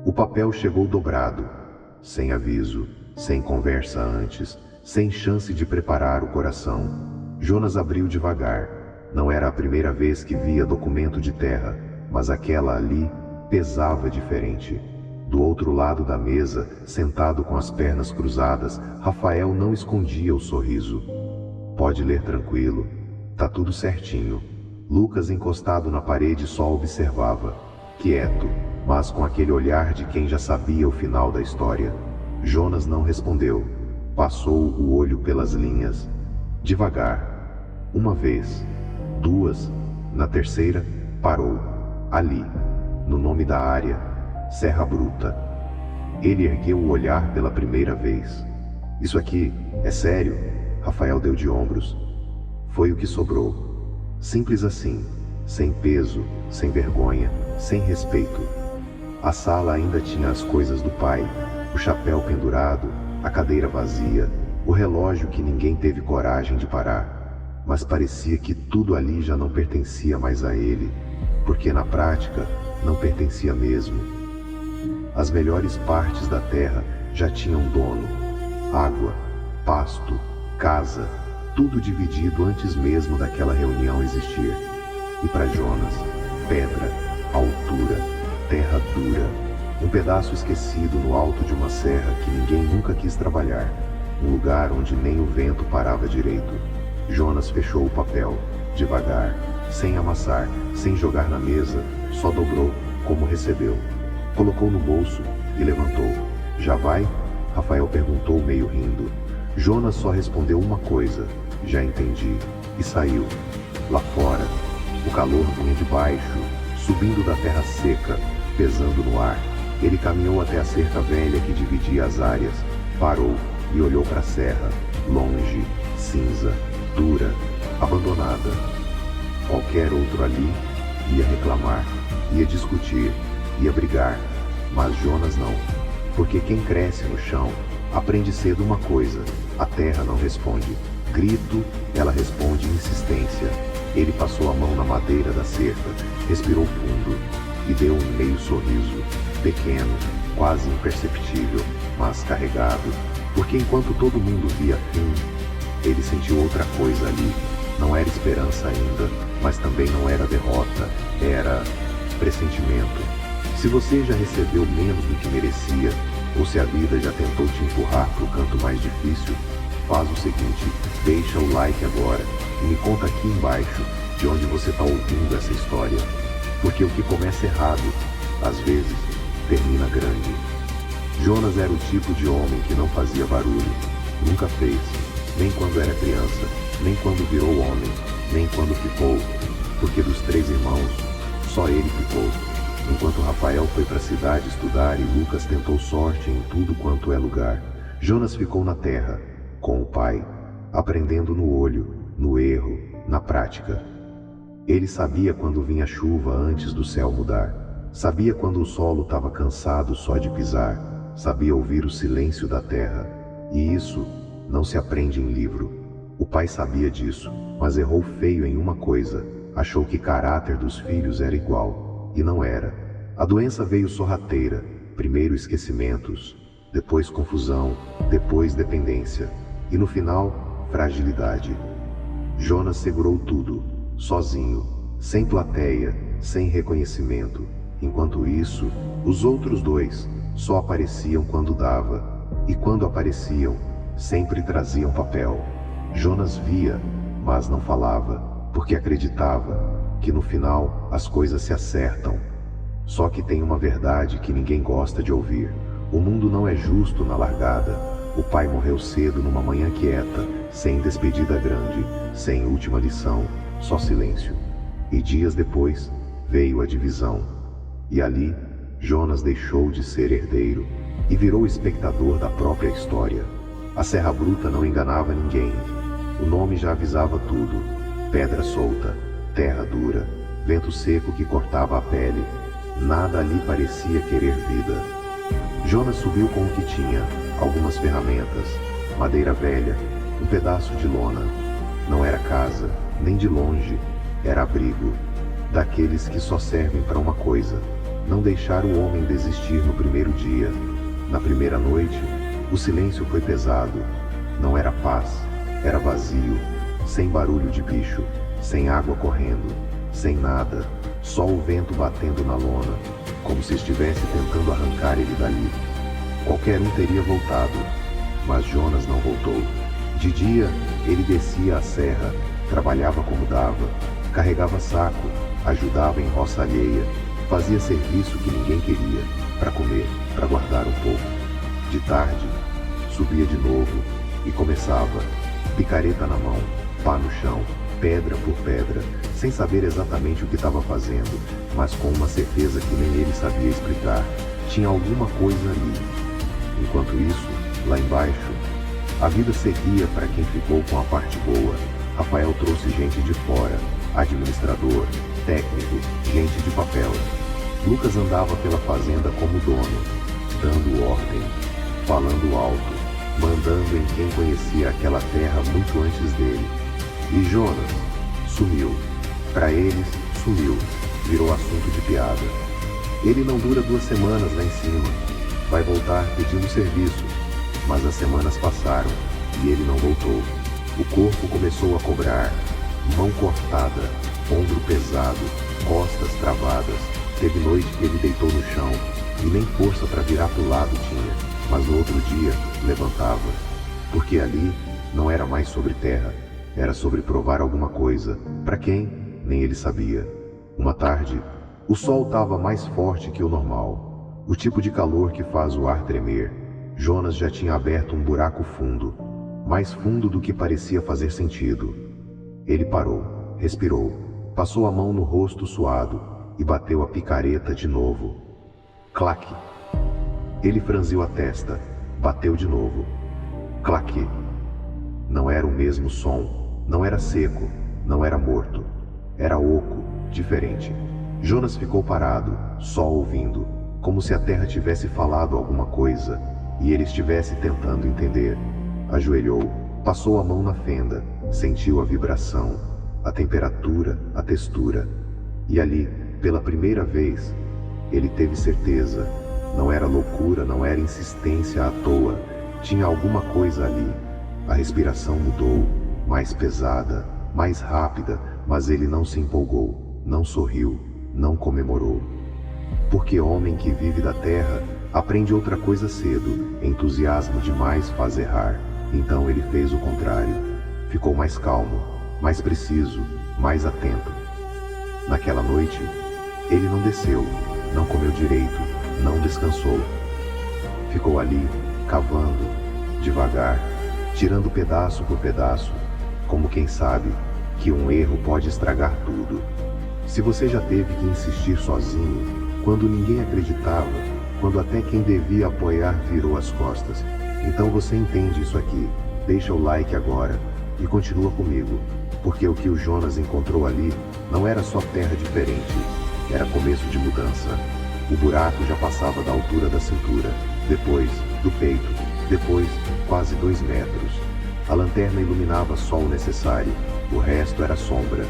O papel chegou dobrado, sem aviso, sem conversa antes, sem chance de preparar o coração. Jonas abriu devagar. Não era a primeira vez que via documento de terra, mas aquela ali pesava diferente. Do outro lado da mesa, sentado com as pernas cruzadas, Rafael não escondia o sorriso. Pode ler tranquilo, tá tudo certinho. Lucas, encostado na parede, só observava, quieto, mas com aquele olhar de quem já sabia o final da história. Jonas não respondeu. Passou o olho pelas linhas. Devagar. Uma vez. Duas. Na terceira, parou. Ali. No nome da área. Serra Bruta. Ele ergueu o olhar pela primeira vez. Isso aqui, é sério? Rafael deu de ombros. Foi o que sobrou. Simples assim. Sem peso, sem vergonha, sem respeito. A sala ainda tinha as coisas do pai. O chapéu pendurado, a cadeira vazia, o relógio que ninguém teve coragem de parar. Mas parecia que tudo ali já não pertencia mais a ele, porque na prática não pertencia mesmo. As melhores partes da terra já tinham dono. Água, pasto, casa, tudo dividido antes mesmo daquela reunião existir. E para Jonas, pedra, altura, terra dura, um pedaço esquecido no alto de uma serra que ninguém nunca quis trabalhar, um lugar onde nem o vento parava direito. Jonas fechou o papel, devagar, sem amassar, sem jogar na mesa, só dobrou, como recebeu. Colocou no bolso e levantou. Já vai? Rafael perguntou meio rindo. Jonas só respondeu uma coisa, já entendi, e saiu. Lá fora, o calor vinha de baixo, subindo da terra seca, pesando no ar. Ele caminhou até a cerca velha que dividia as áreas, parou e olhou para a serra, longe, cinza, dura, abandonada. Qualquer outro ali ia reclamar, ia discutir, ia brigar, mas Jonas não. Porque quem cresce no chão aprende cedo uma coisa: a terra não responde grito, ela responde insistência. Ele passou a mão na madeira da cerca, respirou fundo e deu um meio sorriso, pequeno, quase imperceptível, mas carregado, porque enquanto todo mundo via fim, ele sentiu outra coisa ali. Não era esperança ainda, mas também não era derrota, era pressentimento. Se você já recebeu menos do que merecia, ou se a vida já tentou te empurrar para o canto mais difícil, faz o seguinte, deixa o like agora e me conta aqui embaixo de onde você está ouvindo essa história. Porque o que começa errado, às vezes, termina grande. Jonas era o tipo de homem que não fazia barulho. Nunca fez, nem quando era criança, nem quando virou homem, nem quando ficou. Porque dos 3 irmãos, só ele ficou. Enquanto Rafael foi para a cidade estudar e Lucas tentou sorte em tudo quanto é lugar, Jonas ficou na terra, com o pai, aprendendo no olho, no erro, na prática. Ele sabia quando vinha chuva antes do céu mudar. Sabia quando o solo estava cansado só de pisar. Sabia ouvir o silêncio da terra. E isso não se aprende em livro. O pai sabia disso, mas errou feio em uma coisa. Achou que caráter dos filhos era igual. E não era. A doença veio sorrateira. Primeiro esquecimentos, depois confusão, depois dependência. E no final, fragilidade. Jonas segurou tudo, sozinho, sem plateia, sem reconhecimento. Enquanto isso, os outros 2 só apareciam quando dava, e quando apareciam, sempre traziam papel. Jonas via, mas não falava, porque acreditava que no final as coisas se acertam. Só que tem uma verdade que ninguém gosta de ouvir: o mundo não é justo na largada. O pai morreu cedo numa manhã quieta, sem despedida grande, sem última lição, só silêncio. E dias depois, veio a divisão. E ali, Jonas deixou de ser herdeiro e virou espectador da própria história. A Serra Bruta não enganava ninguém. O nome já avisava tudo: pedra solta, terra dura, vento seco que cortava a pele. Nada ali parecia querer vida. Jonas subiu com o que tinha, algumas ferramentas, madeira velha, um pedaço de lona. Não era casa, nem de longe, era abrigo, daqueles que só servem para uma coisa: não deixar o homem desistir no primeiro dia. Na primeira noite, o silêncio foi pesado. Não era paz, era vazio, sem barulho de bicho, sem água correndo, sem nada, só o vento batendo na lona, como se estivesse tentando arrancar ele dali. Qualquer um teria voltado, mas Jonas não voltou. De dia, ele descia a serra, trabalhava como dava, carregava saco, ajudava em roça alheia, fazia serviço que ninguém queria, para comer, para guardar um pouco. De tarde, subia de novo e começava, picareta na mão, pá no chão, pedra por pedra, sem saber exatamente o que estava fazendo, mas com uma certeza que nem ele sabia explicar. Tinha alguma coisa ali. Enquanto isso, lá embaixo, a vida seguia para quem ficou com a parte boa. Rafael trouxe gente de fora, administrador, técnico, gente de papel. Lucas andava pela fazenda como dono, dando ordem, falando alto, mandando em quem conhecia aquela terra muito antes dele. E Jonas sumiu. Para eles, sumiu, virou assunto de piada. Ele não dura 2 semanas lá em cima, vai voltar pedindo serviço. Mas as semanas passaram e ele não voltou. O corpo começou a cobrar, mão cortada, ombro pesado, costas travadas. Teve noite que ele deitou no chão e nem força para virar pro lado tinha, mas no outro dia levantava. Porque ali não era mais sobre terra, era sobre provar alguma coisa. Para quem? Nem ele sabia. Uma tarde, o sol estava mais forte que o normal, o tipo de calor que faz o ar tremer. Jonas já tinha aberto um buraco fundo, mais fundo do que parecia fazer sentido. Ele parou, respirou, passou a mão no rosto suado e bateu a picareta de novo. Claque! Ele franziu a testa, bateu de novo. Claque! Não era o mesmo som, não era seco, não era morto. Era oco, diferente. Jonas ficou parado, só ouvindo, como se a terra tivesse falado alguma coisa e ele estivesse tentando entender. Ajoelhou, passou a mão na fenda, sentiu a vibração, a temperatura, a textura. E ali, pela primeira vez, ele teve certeza. Não era loucura, não era insistência à toa. Tinha alguma coisa ali. A respiração mudou, mais pesada, mais rápida, mas ele não se empolgou, não sorriu, não comemorou. Porque homem que vive da terra aprende outra coisa cedo, entusiasmo demais faz errar. Então ele fez o contrário. Ficou mais calmo, mais preciso, mais atento. Naquela noite, ele não desceu, não comeu direito, não descansou. Ficou ali, cavando, devagar, tirando pedaço por pedaço, como quem sabe que um erro pode estragar tudo. Se você já teve que insistir sozinho, quando ninguém acreditava, quando até quem devia apoiar virou as costas, então você entende isso aqui. Deixa o like agora e continua comigo, porque o que o Jonas encontrou ali não era só terra diferente, era começo de mudança. O buraco já passava da altura da cintura, depois do peito, depois quase 2 metros. A lanterna iluminava só o necessário, o resto era sombra.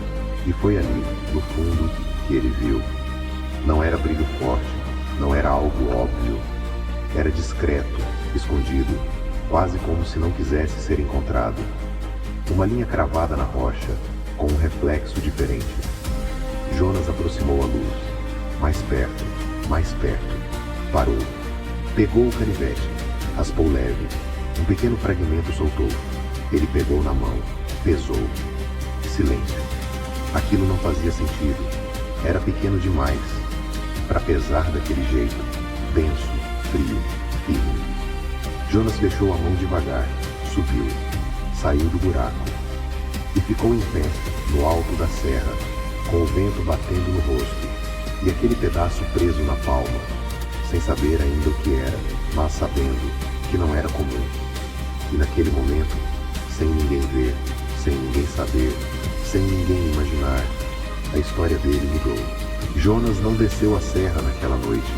E foi ali, no fundo, que ele viu. Não era brilho forte, não era algo óbvio. Era discreto, escondido, quase como se não quisesse ser encontrado. Uma linha cravada na rocha, com um reflexo diferente. Jonas aproximou a luz. Mais perto, mais perto. Parou. Pegou o canivete, raspou leve. Um pequeno fragmento soltou. Ele pegou na mão, pesou. Silêncio. Aquilo não fazia sentido. Era pequeno demais para pesar daquele jeito, denso, frio, firme. Jonas fechou a mão devagar, subiu, saiu do buraco e ficou em pé, no alto da serra, com o vento batendo no rosto e aquele pedaço preso na palma, sem saber ainda o que era, mas sabendo que não era comum. E naquele momento, sem ninguém ver, sem ninguém saber, sem ninguém imaginar, a história dele mudou. Jonas não desceu a serra naquela noite.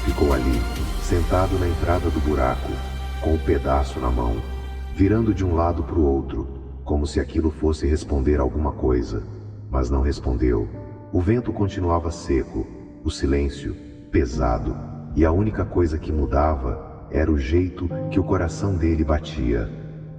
Ficou ali, sentado na entrada do buraco, com o pedaço na mão, virando de um lado para o outro, como se aquilo fosse responder alguma coisa. Mas não respondeu. O vento continuava seco, o silêncio, pesado, e a única coisa que mudava era o jeito que o coração dele batia.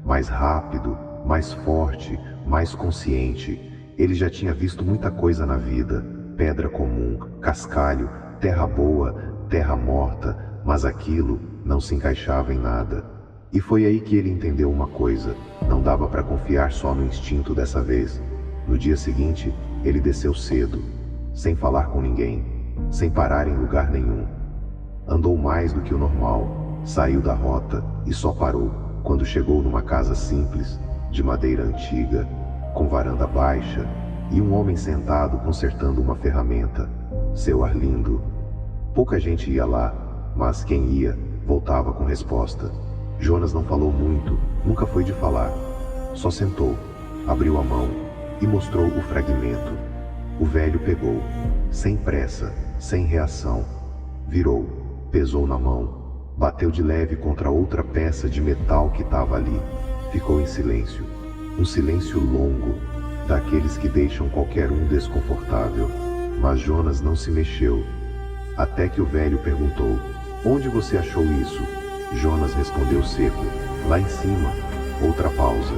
Mais rápido, mais forte, mais consciente. Ele já tinha visto muita coisa na vida: pedra comum, cascalho, terra boa, terra morta, mas aquilo não se encaixava em nada. E foi aí que ele entendeu uma coisa: não dava para confiar só no instinto dessa vez. No dia seguinte, ele desceu cedo, sem falar com ninguém, sem parar em lugar nenhum. Andou mais do que o normal, saiu da rota e só parou quando chegou numa casa simples, de madeira antiga, com varanda baixa, e um homem sentado consertando uma ferramenta. Seu Arlindo. Pouca gente ia lá, mas quem ia, voltava com resposta. Jonas não falou muito, nunca foi de falar. Só sentou, abriu a mão e mostrou o fragmento. O velho pegou, sem pressa, sem reação. Virou, pesou na mão, bateu de leve contra outra peça de metal que estava ali. Ficou em silêncio. Um silêncio longo, daqueles que deixam qualquer um desconfortável. Mas Jonas não se mexeu. Até que o velho perguntou: "Onde você achou isso?" Jonas respondeu seco: "Lá em cima." Outra pausa.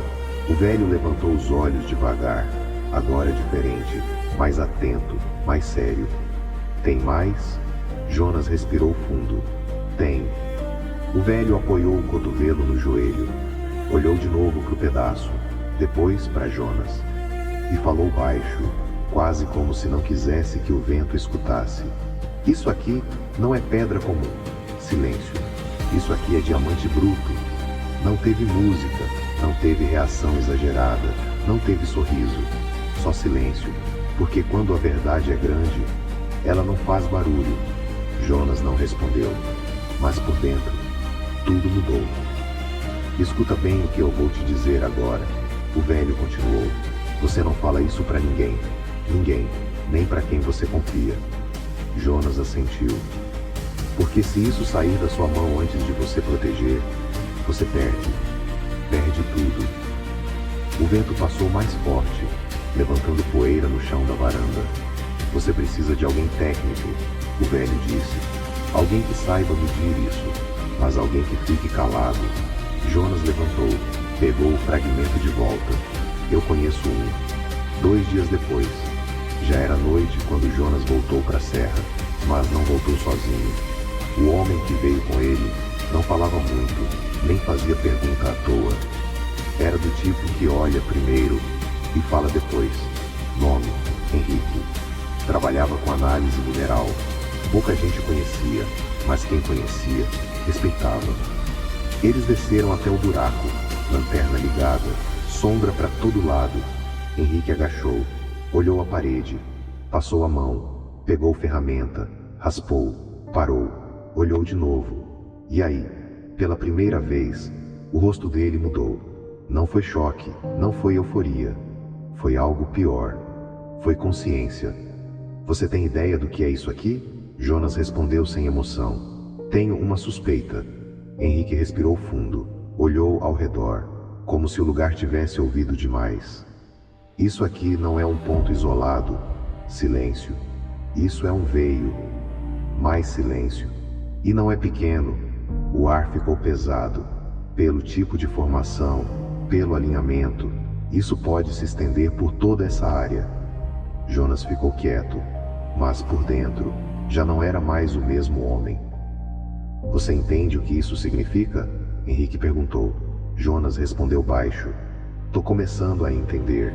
O velho levantou os olhos devagar, agora diferente, mais atento, mais sério. "Tem mais?" Jonas respirou fundo. "Tem." O velho apoiou o cotovelo no joelho, olhou de novo para o pedaço, depois para Jonas, e falou baixo, quase como se não quisesse que o vento escutasse: "Isso aqui não é pedra comum." Silêncio. "Isso aqui é diamante bruto." Não teve música, não teve reação exagerada, não teve sorriso. Só silêncio, porque quando a verdade é grande, ela não faz barulho. Jonas não respondeu, mas por dentro, tudo mudou. "Escuta bem o que eu vou te dizer agora." O velho continuou: "Você não fala isso para ninguém. Ninguém, nem para quem você confia." Jonas assentiu. "Porque se isso sair da sua mão antes de você proteger, você perde. Perde tudo." O vento passou mais forte, levantando poeira no chão da varanda. "Você precisa de alguém técnico," o velho disse. "Alguém que saiba medir isso, mas alguém que fique calado." Jonas levantou, pegou o fragmento de volta. "Eu conheço um." 2 dias depois, já era noite quando Jonas voltou para a serra, mas não voltou sozinho. O homem que veio com ele não falava muito, nem fazia pergunta à toa. Era do tipo que olha primeiro e fala depois. Nome: Henrique. Trabalhava com análise mineral. Pouca gente conhecia, mas quem conhecia, respeitava. Eles desceram até o buraco, lanterna ligada, sombra para todo lado. Henrique agachou, olhou a parede, passou a mão, pegou ferramenta, raspou, parou, olhou de novo. E aí, pela primeira vez, o rosto dele mudou. Não foi choque, não foi euforia. Foi algo pior. Foi consciência. "Você tem ideia do que é isso aqui?" Jonas respondeu sem emoção. "Tenho uma suspeita." Henrique respirou fundo, olhou ao redor, como se o lugar tivesse ouvido demais. "Isso aqui não é um ponto isolado." Silêncio. "Isso é um veio." Mais silêncio. "E não é pequeno." O ar ficou pesado. "Pelo tipo de formação, pelo alinhamento, isso pode se estender por toda essa área." Jonas ficou quieto, mas por dentro, já não era mais o mesmo homem. "Você entende o que isso significa?" Henrique perguntou. Jonas respondeu baixo. "Tô começando a entender."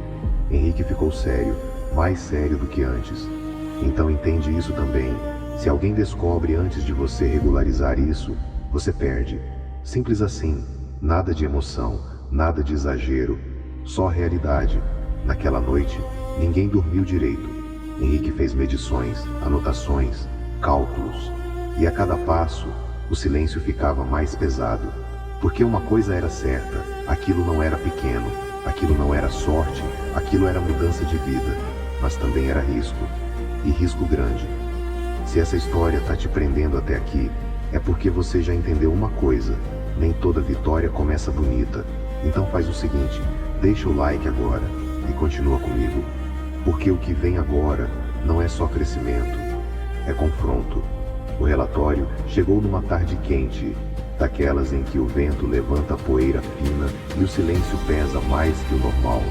Henrique ficou sério, mais sério do que antes. "Então entende isso também. Se alguém descobre antes de você regularizar isso, você perde. Simples assim. Nada de emoção, nada de exagero, só realidade." Naquela noite, ninguém dormiu direito. Henrique fez medições, anotações, cálculos. E a cada passo, o silêncio ficava mais pesado. Porque uma coisa era certa: aquilo não era pequeno, aquilo não era sorte, aquilo era mudança de vida. Mas também era risco. E risco grande. Se essa história tá te prendendo até aqui, é porque você já entendeu uma coisa: nem toda vitória começa bonita. Então faz o seguinte, deixa o like agora, e continua comigo. Porque o que vem agora, não é só crescimento, é confronto. O relatório chegou numa tarde quente, daquelas em que o vento levanta a poeira fina e o silêncio pesa mais que o normal.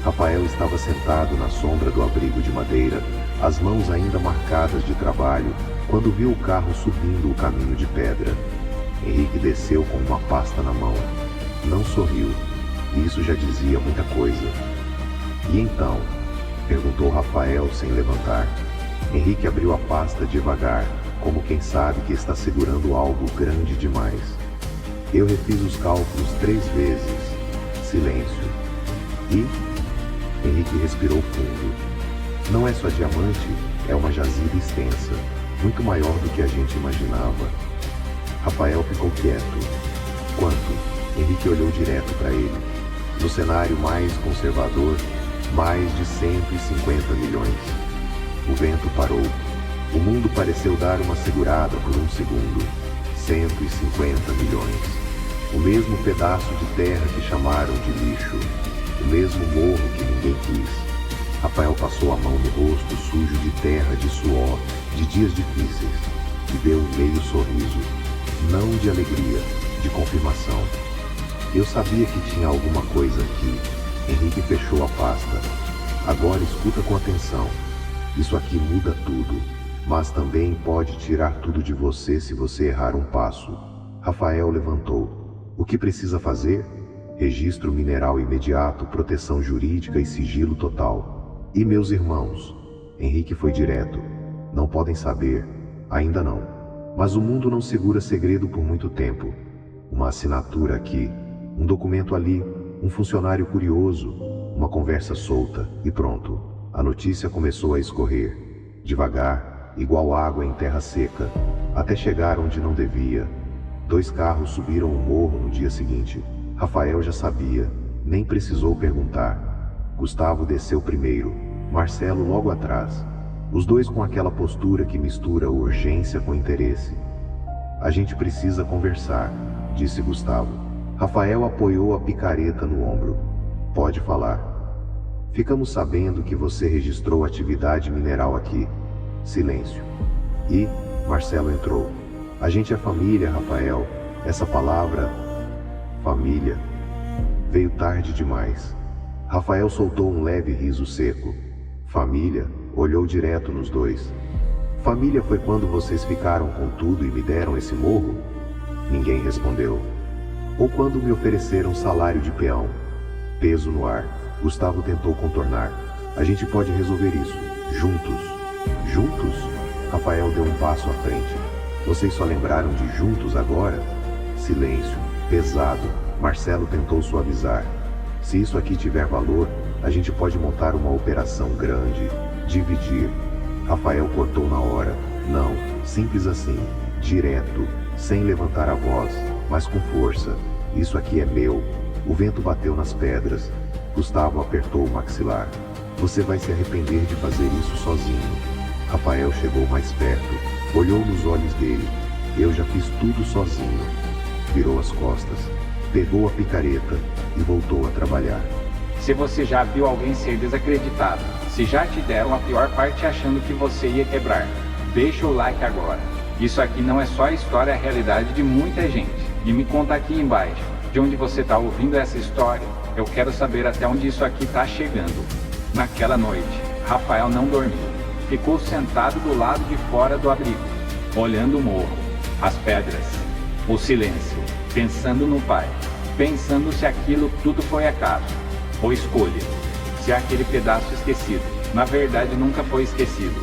Rafael estava sentado na sombra do abrigo de madeira, as mãos ainda marcadas de trabalho, quando viu o carro subindo o caminho de pedra. Henrique desceu com uma pasta na mão. Não sorriu, e isso já dizia muita coisa. E então? Perguntou Rafael sem levantar. Henrique abriu a pasta devagar, como quem sabe que está segurando algo grande demais. Eu refiz os cálculos 3 vezes. Silêncio. E? Henrique respirou fundo. Não é só diamante, é uma jazida extensa, muito maior do que a gente imaginava. Rafael ficou quieto. Quanto? Henrique olhou direto para ele. No cenário mais conservador, mais de 150 milhões. O vento parou. O mundo pareceu dar uma segurada por um segundo. 150 milhões. O mesmo pedaço de terra que chamaram de lixo. O mesmo morro que ninguém quis. Rafael passou a mão no rosto sujo de terra, de suor, de dias difíceis, e deu um meio sorriso. Não de alegria, de confirmação. Eu sabia que tinha alguma coisa aqui. Henrique fechou a pasta. Agora escuta com atenção. Isso aqui muda tudo, mas também pode tirar tudo de você se você errar um passo. Rafael levantou. O que precisa fazer? Registro mineral imediato, proteção jurídica e sigilo total. E meus irmãos? Henrique foi direto. Não podem saber. Ainda não. Mas o mundo não segura segredo por muito tempo. Uma assinatura aqui, um documento ali, um funcionário curioso, uma conversa solta, e pronto. A notícia começou a escorrer. Devagar, igual água em terra seca, até chegar onde não devia. 2 carros subiram o morro no dia seguinte. Rafael já sabia, nem precisou perguntar. Gustavo desceu primeiro, Marcelo logo atrás. Os 2 com aquela postura que mistura urgência com interesse. A gente precisa conversar, disse Gustavo. Rafael apoiou a picareta no ombro. Pode falar. Ficamos sabendo que você registrou atividade mineral aqui. Silêncio. E Marcelo entrou. A gente é família, Rafael. Essa palavra, família, veio tarde demais. Rafael soltou um leve riso seco. Família, olhou direto nos 2. Família foi quando vocês ficaram com tudo e me deram esse morro? Ninguém respondeu. Ou quando me ofereceram salário de peão? Peso no ar. Gustavo tentou contornar. A gente pode resolver isso. Juntos. Juntos? Rafael deu um passo à frente. Vocês só lembraram de juntos agora? Silêncio. Pesado. Marcelo tentou suavizar. Se isso aqui tiver valor, a gente pode montar uma operação grande. Dividir. Rafael cortou na hora. Não. Simples assim. Direto. Sem levantar a voz, mas com força. Isso aqui é meu. O vento bateu nas pedras. Gustavo apertou o maxilar. Você vai se arrepender de fazer isso sozinho. Rafael chegou mais perto. Olhou nos olhos dele. Eu já fiz tudo sozinho. Virou as costas. Pegou a picareta e voltou a trabalhar. Se você já viu alguém ser desacreditado, se já te deram a pior parte achando que você ia quebrar, deixa o like agora. Isso aqui não é só a história, é a realidade de muita gente. E me conta aqui embaixo, de onde você está ouvindo essa história. Eu quero saber até onde isso aqui está chegando. Naquela noite, Rafael não dormiu. Ficou sentado do lado de fora do abrigo, olhando o morro, as pedras, o silêncio, pensando no pai, pensando se aquilo tudo foi acaso, ou escolha, se aquele pedaço esquecido, na verdade nunca foi esquecido,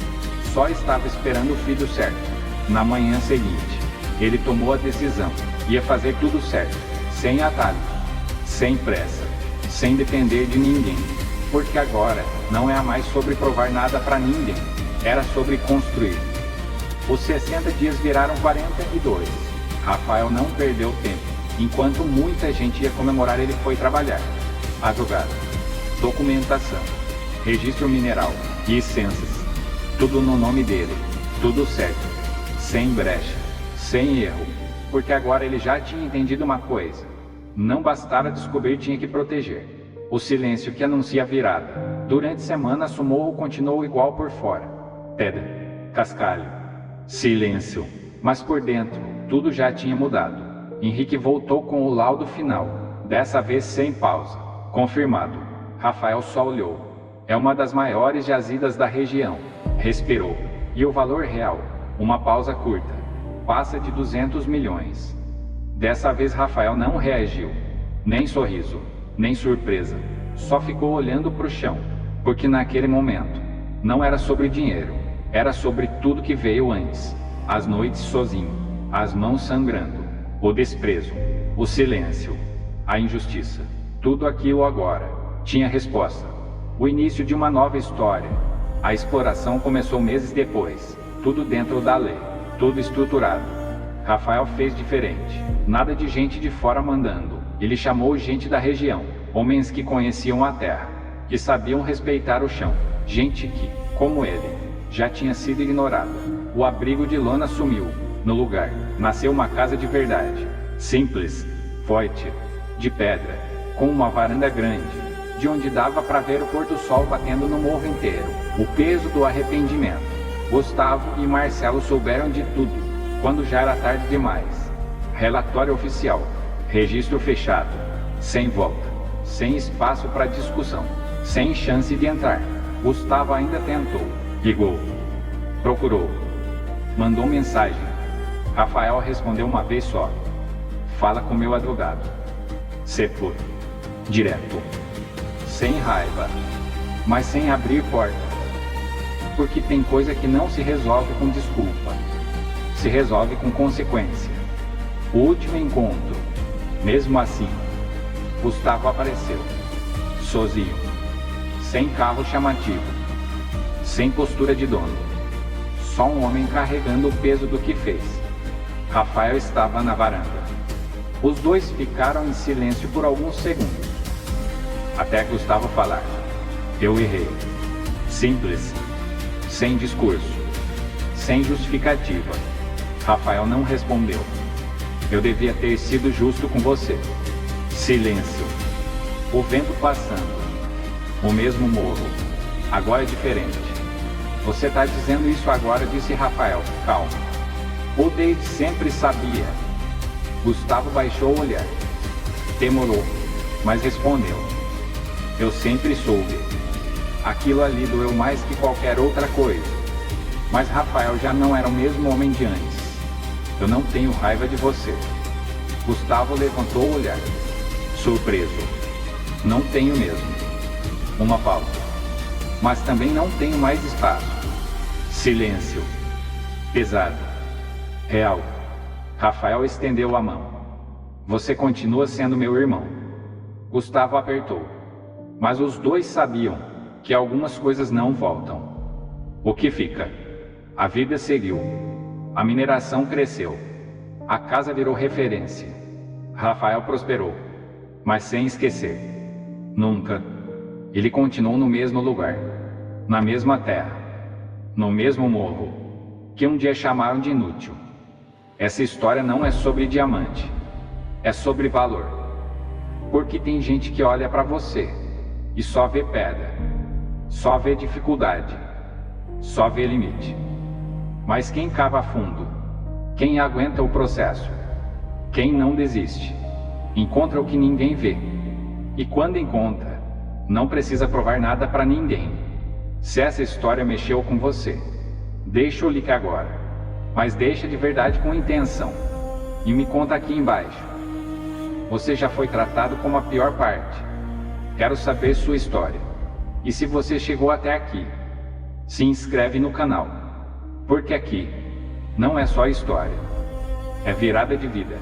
só estava esperando o filho certo. Na manhã seguinte, ele tomou a decisão, ia fazer tudo certo, sem atalho, sem pressa, sem depender de ninguém, porque agora não é mais sobre provar nada para ninguém, era sobre construir. Os 60 dias viraram 42. Rafael não perdeu tempo. Enquanto muita gente ia comemorar, ele foi trabalhar. Advogado, documentação, registro mineral, licenças, tudo no nome dele, tudo certo, sem brecha, sem erro, porque agora ele já tinha entendido uma coisa: não bastava descobrir, tinha que proteger. O silêncio que anuncia a virada. Durante semanas o morro continuou igual por fora: pedra, cascalho, Silêncio. Mas por dentro, tudo já tinha mudado. Henrique voltou com o laudo final, dessa vez sem pausa. Confirmado. Rafael só olhou. É uma das maiores jazidas da região. Respirou. E o valor real? Uma pausa curta. Passa de 200 milhões. Dessa vez Rafael não reagiu. Nem sorriso, nem surpresa. Só ficou olhando para o chão. Porque naquele momento, não era sobre dinheiro. Era sobre tudo que veio antes. As noites sozinho, as mãos sangrando, o desprezo, o silêncio, a injustiça. Tudo aquilo agora tinha resposta. O início de uma nova história. A exploração começou meses depois. Tudo dentro da lei, tudo estruturado. Rafael fez diferente. Nada de gente de fora mandando. Ele chamou gente da região, homens que conheciam a terra, que sabiam respeitar o chão. Gente que, como ele, já tinha sido ignorada. O abrigo de lona sumiu. No lugar, nasceu uma casa de verdade. Simples, forte, de pedra, com uma varanda grande, de onde dava para ver o pôr-do-sol batendo no morro inteiro. O peso do arrependimento. Gustavo e Marcelo souberam de tudo, quando já era tarde demais. Relatório oficial. Registro fechado. Sem volta. Sem espaço para discussão. Sem chance de entrar. Gustavo ainda tentou. Ligou. Procurou. Mandou mensagem. Rafael respondeu uma vez só. Fala com meu advogado. Seco. Direto. Sem raiva. Mas sem abrir porta. Porque tem coisa que não se resolve com desculpa. Se resolve com consequência. O último encontro. Mesmo assim, Gustavo apareceu. Sozinho. Sem carro chamativo. Sem postura de dono. Só um homem carregando o peso do que fez. Rafael estava na varanda. Os dois ficaram em silêncio por alguns segundos. Até Gustavo falar. Eu errei. Simples. Sem discurso. Sem justificativa. Rafael não respondeu. Eu devia ter sido justo com você. Silêncio. O vento passando. O mesmo morro. Agora é diferente. Você tá dizendo isso agora, disse Rafael. Calma. O David sempre sabia. Gustavo baixou o olhar. Demorou, mas respondeu. Eu sempre soube. Aquilo ali doeu mais que qualquer outra coisa. Mas Rafael já não era o mesmo homem de antes. Eu não tenho raiva de você. Gustavo levantou o olhar. Surpreso. Não tenho mesmo. Uma pausa. Mas também não tenho mais espaço. Silêncio. Pesado. Real. Rafael estendeu a mão. Você continua sendo meu irmão. Gustavo apertou. Mas os dois sabiam que algumas coisas não voltam. O que fica? A vida seguiu. A mineração cresceu. A casa virou referência. Rafael prosperou. Mas sem esquecer. Nunca. Ele continuou no mesmo lugar. Na mesma terra. No mesmo morro. Que um dia chamaram de inútil. Essa história não é sobre diamante. É sobre valor. Porque tem gente que olha para você e só vê pedra. Só vê dificuldade. Só vê limite. Mas quem cava fundo, quem aguenta o processo, quem não desiste, encontra o que ninguém vê. E quando encontra, não precisa provar nada para ninguém. Se essa história mexeu com você, deixa o like agora. Mas deixa de verdade com intenção. E me conta aqui embaixo. Você já foi tratado como a pior parte. Quero saber sua história. E se você chegou até aqui, se inscreve no canal. Porque aqui não é só história, é virada de vida.